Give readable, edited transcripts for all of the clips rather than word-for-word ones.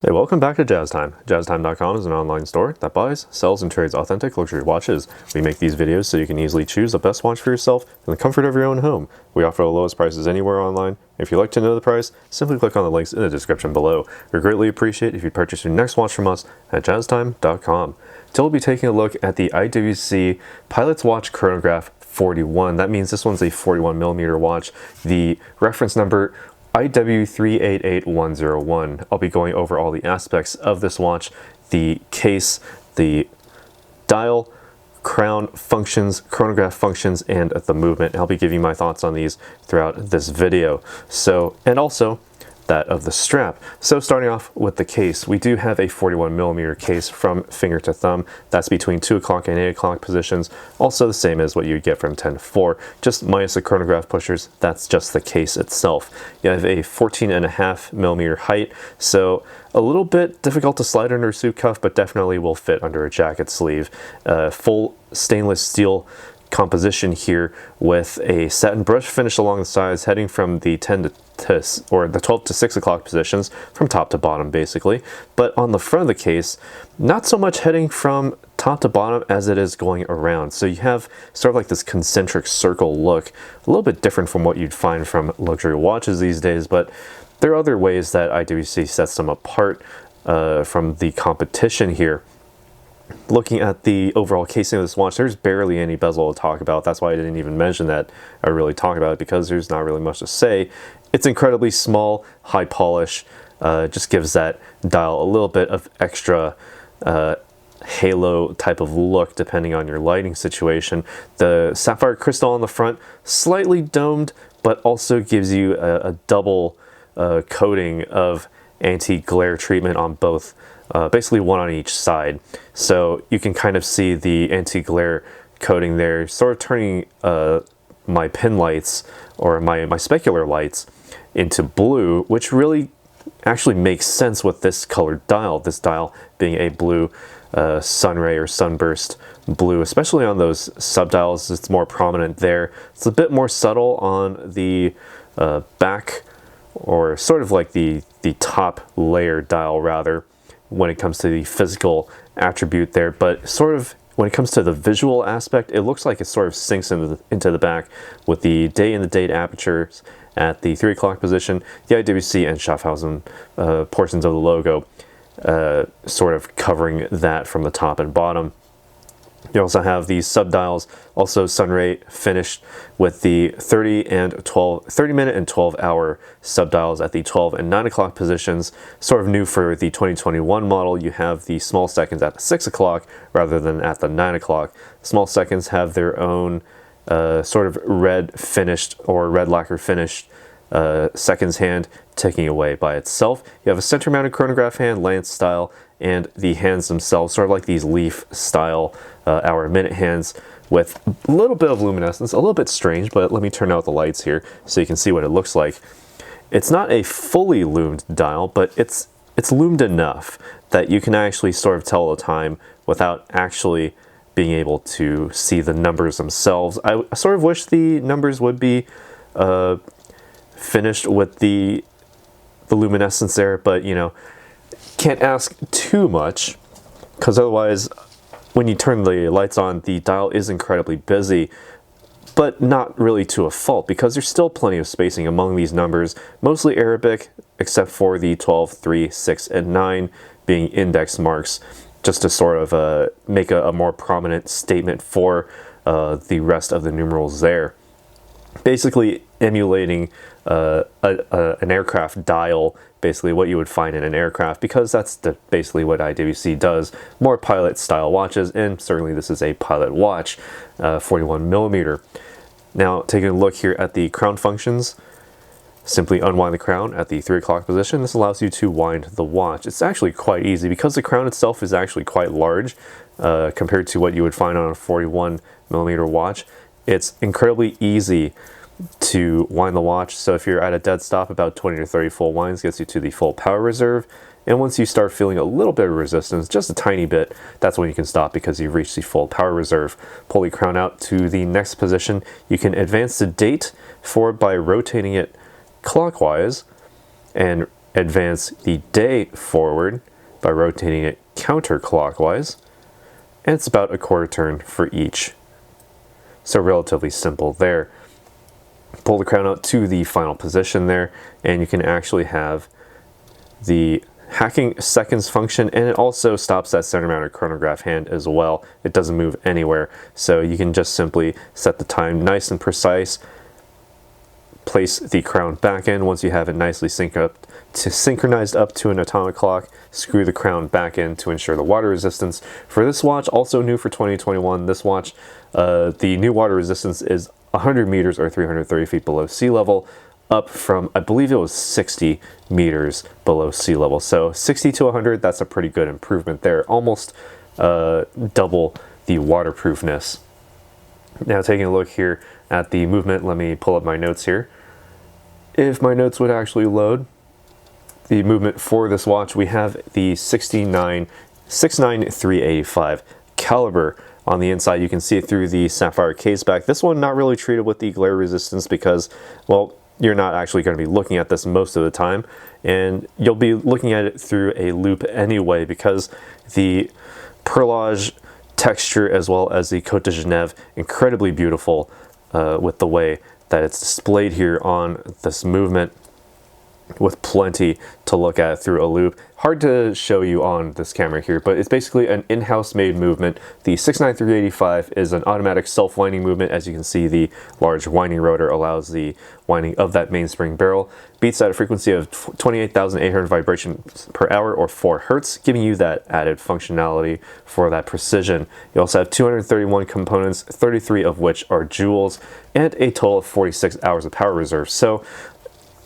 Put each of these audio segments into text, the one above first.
Hey, welcome back to Jazz Time. JazzTime.com is an online store that buys, sells, and trades authentic luxury watches. We make these videos so you can easily choose the best watch for yourself in the comfort of your own home. We offer the lowest prices anywhere online. If you'd like to know the price, simply click on the links in the description below. We greatly appreciate if you purchase your next watch from us at JazzTime.com. Today we'll be taking a look at the IWC Pilot's Watch Chronograph 41. That means this one's a 41mm watch. The reference number IW388101. I'll be going over all the aspects of this watch, the case, the dial, crown functions, chronograph functions, and the movement. I'll be giving my thoughts on these throughout this video. And also that of the strap. So starting off with the case, we do have a 41mm case from finger to thumb. That's between 2 o'clock and 8 o'clock positions. Also the same as what you get from 10 to 4, just minus the chronograph pushers. That's just the case itself. You have a 14.5mm height, so a little bit difficult to slide under a suit cuff, but definitely will fit under a jacket sleeve. Full stainless steel composition here with a satin brush finish along the sides, heading from the 12 to 6 o'clock positions from top to bottom basically. But on the front of the case, not so much heading from top to bottom as it is going around. So you have sort of like this concentric circle look, a little bit different from what you'd find from luxury watches these days, but there are other ways that IWC sets them apart from the competition here. Looking at the overall casing of this watch, there's barely any bezel to talk about. That's why I didn't even mention that or really talk about it, because there's not really much to say. It's incredibly small, high polish, just gives that dial a little bit of extra halo type of look depending on your lighting situation. The sapphire crystal on the front, slightly domed, but also gives you a double coating of anti-glare treatment on both, basically one on each side. So you can kind of see the anti-glare coating there, sort of turning my pin lights or my specular lights into blue, which really actually makes sense with this colored dial, this dial being a blue sunray or sunburst blue, especially on those subdials. It's more prominent there. It's a bit more subtle on the back, or sort of like the top layer dial rather, when it comes to the physical attribute there. But sort of when it comes to the visual aspect, it looks like it sort of sinks into the back with the day and the date apertures at the 3 o'clock position, the IWC and Schaffhausen portions of the logo sort of covering that from the top and bottom. You also have these subdials, also sunray finished with the 30 minute and 12 hour subdials at the 12 and 9 o'clock positions. Sort of new for the 2021 model, you have the small seconds at the 6 o'clock rather than at the 9 o'clock. Small seconds have their own sort of red finished or red lacquer finished seconds hand ticking away by itself. You have a center mounted chronograph hand, lance style, and the hands themselves, sort of like these leaf style hour and minute hands with a little bit of luminescence, a little bit strange, but let me turn out the lights here so you can see what it looks like. It's not a fully loomed dial, but it's loomed enough that you can actually sort of tell the time without actually being able to see the numbers themselves. I sort of wish the numbers would be finished with the luminescence there, but you know, can't ask too much, because otherwise when you turn the lights on, the dial is incredibly busy, but not really to a fault, because there's still plenty of spacing among these numbers, mostly Arabic, except for the 12, 3, 6, and 9 being index marks, just to sort of make a more prominent statement for the rest of the numerals there. Basically emulating an aircraft dial, basically what you would find in an aircraft, because that's basically what IWC does. More pilot style watches, and certainly this is a pilot watch, 41mm. Now taking a look here at the crown functions, simply unwind the crown at the 3 o'clock position. This allows you to wind the watch. It's actually quite easy because the crown itself is actually quite large compared to what you would find on a 41mm watch. It's incredibly easy to wind the watch. So if you're at a dead stop, about 20 to 30 full winds gets you to the full power reserve. And once you start feeling a little bit of resistance, just a tiny bit, that's when you can stop, because you've reached the full power reserve. Pull the crown out to the next position. You can advance the date forward by rotating it clockwise and advance the day forward by rotating it counterclockwise, and it's about a quarter turn for each. So relatively simple there. Pull the crown out to the final position there, and you can actually have the hacking seconds function, and it also stops that center mounted chronograph hand as well. It doesn't move anywhere, so you can just simply set the time nice and precise, place the crown back in once you have it nicely synchronized up to an atomic clock, screw the crown back in to ensure the water resistance. For this watch, also new for 2021, this watch, the new water resistance is 100 meters or 330 feet below sea level, up from, I believe it was 60 meters below sea level. So 60 to 100, that's a pretty good improvement there, almost double the waterproofness. Now taking a look here at the movement, let me pull up my notes here. If my notes would actually load, the movement for this watch, we have the 69385 caliber. On the inside, you can see it through the sapphire case back. This one not really treated with the glare resistance because, well, you're not actually going to be looking at this most of the time, and you'll be looking at it through a loop anyway because the perlage texture as well as the Côte de Genève, incredibly beautiful with the way that it's displayed here on this movement, with plenty to look at through a loop. Hard to show you on this camera here, but it's basically an in-house made movement. The 69385 is an automatic self-winding movement. As you can see, the large winding rotor allows the winding of that mainspring barrel. Beats at a frequency of 28,800 vibrations per hour or 4 hertz, giving you that added functionality for that precision. You also have 231 components, 33 of which are jewels, and a total of 46 hours of power reserve. So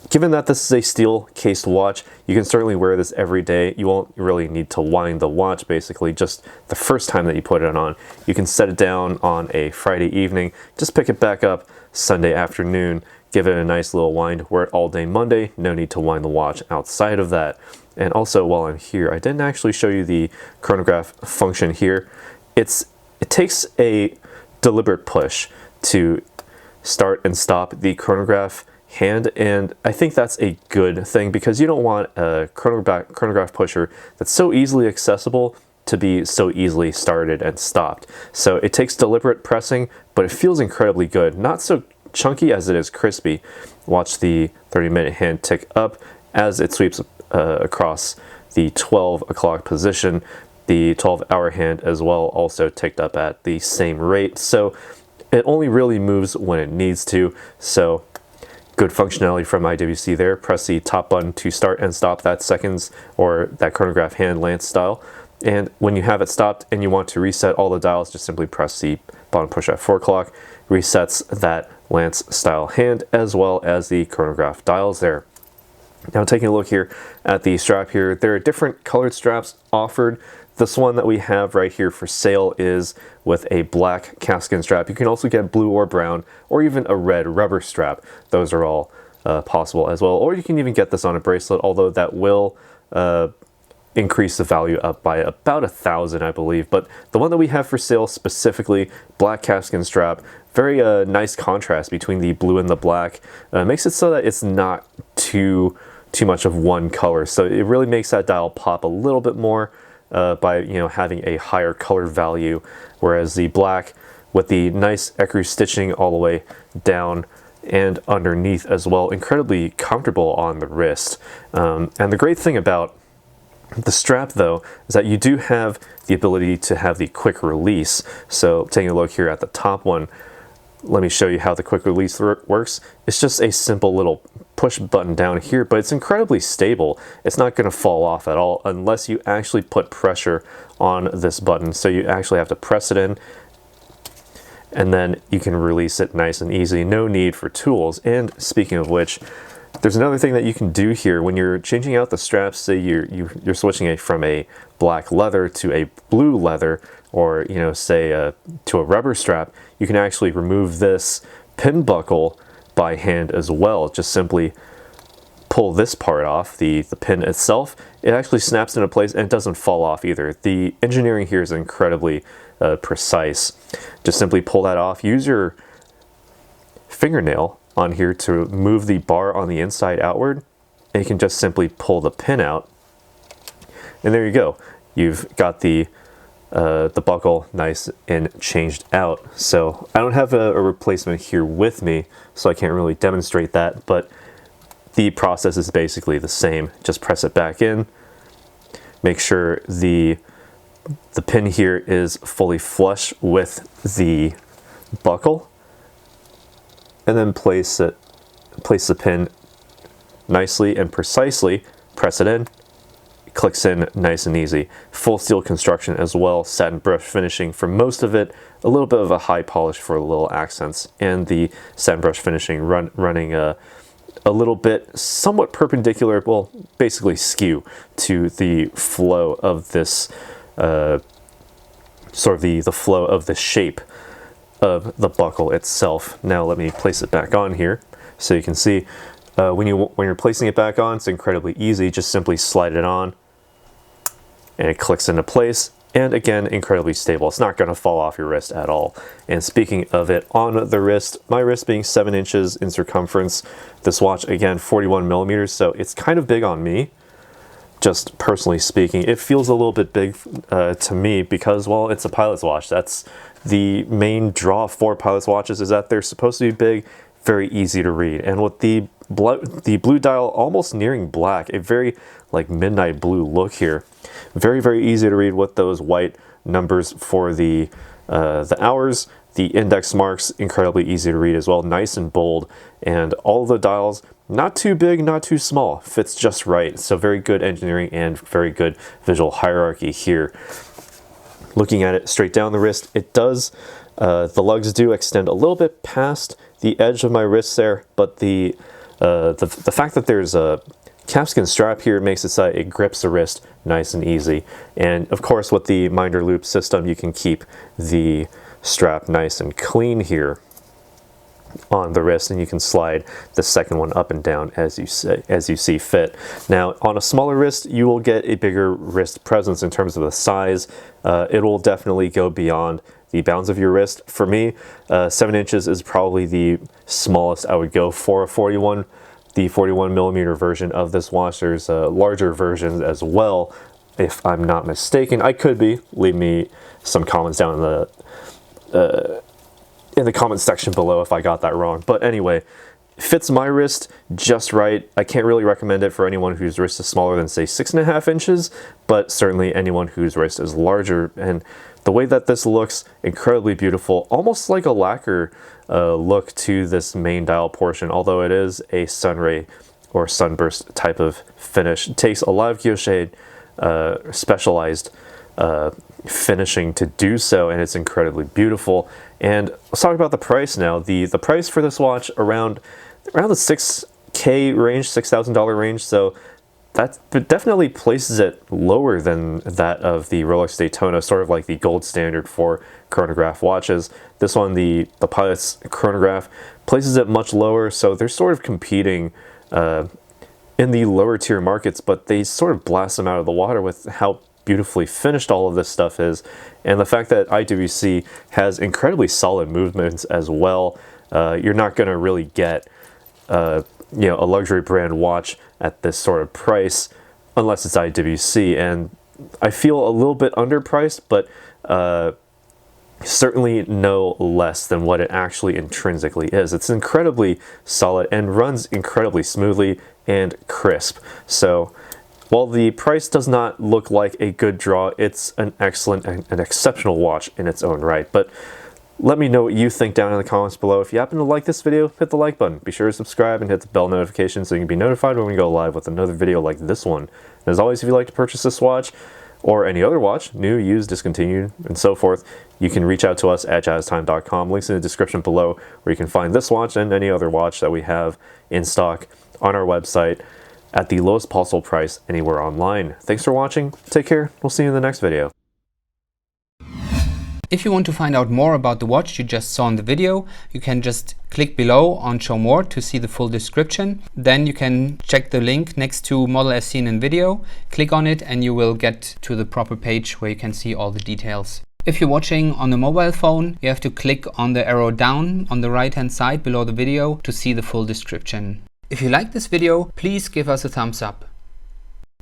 given that this is a steel cased watch, you can certainly wear this every day. You won't really need to wind the watch basically just the first time that you put it on. You can set it down on a Friday evening, just pick it back up Sunday afternoon, give it a nice little wind, wear it all day Monday, no need to wind the watch outside of that. And also while I'm here, I didn't actually show you the chronograph function here. It takes a deliberate push to start and stop the chronograph hand, and I think that's a good thing because you don't want a chronograph pusher that's so easily accessible to be so easily started and stopped. So it takes deliberate pressing, but it feels incredibly good. Not so chunky as it is crispy. Watch the 30-minute hand tick up as it sweeps across the 12 o'clock position. The 12-hour hand as well also ticked up at the same rate. So it only really moves when it needs to. So good functionality from IWC there. Press the top button to start and stop that seconds or that chronograph hand lance style. And when you have it stopped and you want to reset all the dials, just simply press the button push at 4 o'clock, resets that lance style hand as well as the chronograph dials there. Now taking a look here at the strap here, there are different colored straps offered. This one that we have right here for sale is with a black calfskin strap. You can also get blue or brown or even a red rubber strap. Those are all possible as well. Or you can even get this on a bracelet, although that will increase the value up by about 1,000, I believe. But the one that we have for sale specifically, black calfskin strap, very nice contrast between the blue and the black. Makes it so that it's not too much of one color. So it really makes that dial pop a little bit more by having a higher color value, whereas the black with the nice ecru stitching all the way down and underneath as well, incredibly comfortable on the wrist. And the great thing about the strap though is that you do have the ability to have the quick release. So taking a look here at the top one, let me show you how the quick release works. It's just a simple little push button down here, but it's incredibly stable. It's not going to fall off at all unless you actually put pressure on this button. So you actually have to press it in, and then you can release it nice and easy. No need for tools. And speaking of which, there's another thing that you can do here when you're changing out the straps. Say you're switching it from a black leather to a blue leather, or say to a rubber strap. You can actually remove this pin buckle by hand as well. Just simply pull this part off, the pin itself. It actually snaps into place and it doesn't fall off either. The engineering here is incredibly precise. Just simply pull that off. Use your fingernail on here to move the bar on the inside outward, and you can just simply pull the pin out, and there you go. You've got the buckle nice and changed out. So I don't have a replacement here with me, so I can't really demonstrate that, but the process is basically the same. Just press it back in, make sure the pin here is fully flush with the buckle, and then place the pin nicely and precisely, press it in, clicks in nice and easy. Full steel construction as well, satin brush finishing for most of it, a little bit of a high polish for the little accents, and the satin brush finishing running a little bit somewhat perpendicular, well, basically skew to the flow of this, sort of the flow of the shape of the buckle itself. Now let me place it back on here so you can see when you're placing it back on, it's incredibly easy. Just simply slide it on and it clicks into place, and again, incredibly stable. It's not going to fall off your wrist at all. And speaking of it on the wrist, my wrist being 7 inches in circumference, this watch again 41 millimeters, so it's kind of big on me. Just personally speaking, it feels a little bit big to me because, well, it's a pilot's watch. That's the main draw for pilot's watches, is that they're supposed to be big, very easy to read. And with the blue dial almost nearing black, a very like midnight blue look here, very, very easy to read with those white numbers for the hours. The index marks, incredibly easy to read as well, nice and bold, and all the dials, not too big, not too small, fits just right. So very good engineering and very good visual hierarchy here. Looking at it straight down the wrist, it does, the lugs do extend a little bit past the edge of my wrist there, but the fact that there's a calfskin strap here makes it so it grips the wrist nice and easy. And of course, with the minder loop system, you can keep the strap nice and clean here on the wrist, and you can slide the second one up and down as you see fit. Now, on a smaller wrist, you will get a bigger wrist presence in terms of the size. It will definitely go beyond the bounds of your wrist. For me, 7 inches is probably the smallest I would go for a 41. The 41 millimeter version of this watch. There's larger versions as well, if I'm not mistaken. I could be. Leave me some comments down in the comment section below if I got that wrong. But anyway, fits my wrist just right. I can't really recommend it for anyone whose wrist is smaller than, say, 6.5 inches, but certainly anyone whose wrist is larger. And the way that this looks, incredibly beautiful, almost like a lacquer look to this main dial portion, although it is a sunray or sunburst type of finish. It takes a lot of guilloche specialized finishing to do so, and it's incredibly beautiful. And let's talk about the price now. The price for this watch around the $6,000 range, $6,000 range, so that definitely places it lower than that of the Rolex Daytona, sort of like the gold standard for chronograph watches. This one, the Pilot's Chronograph, places it much lower, so they're sort of competing in the lower tier markets, but they sort of blast them out of the water with how beautifully finished all of this stuff is, and the fact that IWC has incredibly solid movements as well. You're not going to really get a luxury brand watch at this sort of price unless it's IWC, and I feel a little bit underpriced, but certainly no less than what it actually intrinsically is. It's incredibly solid and runs incredibly smoothly and crisp. So while the price does not look like a good draw, it's an excellent and an exceptional watch in its own right. But let me know what you think down in the comments below. If you happen to like this video, hit the like button. Be sure to subscribe and hit the bell notification so you can be notified when we go live with another video like this one. And as always, if you'd like to purchase this watch or any other watch, new, used, discontinued, and so forth, you can reach out to us at jazztime.com. Links in the description below where you can find this watch and any other watch that we have in stock on our website at the lowest possible price anywhere online. Thanks for watching. Take care. We'll see you in the next video. If you want to find out more about the watch you just saw in the video, you can just click below on Show More to see the full description. Then you can check the link next to Model as seen in video, click on it, and you will get to the proper page where you can see all the details. If you're watching on a mobile phone, you have to click on the arrow down on the right hand side below the video to see the full description. If you like this video, please give us a thumbs up.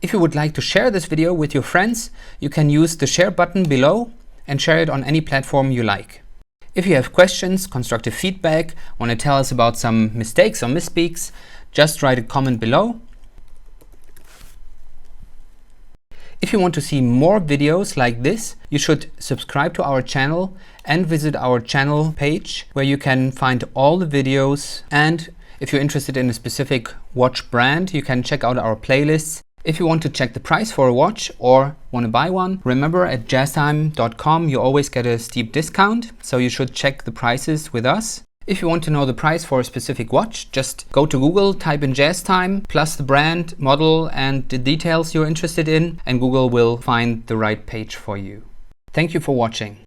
If you would like to share this video with your friends, you can use the share button below and share it on any platform you like. If you have questions, constructive feedback, want to tell us about some mistakes or misspeaks, just write a comment below. If you want to see more videos like this, you should subscribe to our channel and visit our channel page where you can find all the videos. And if you're interested in a specific watch brand, you can check out our playlists. If you want to check the price for a watch or want to buy one, remember at jazztime.com you always get a steep discount, so you should check the prices with us. If you want to know the price for a specific watch, just go to Google, type in JazzTime, plus the brand, model and the details you're interested in, and Google will find the right page for you. Thank you for watching.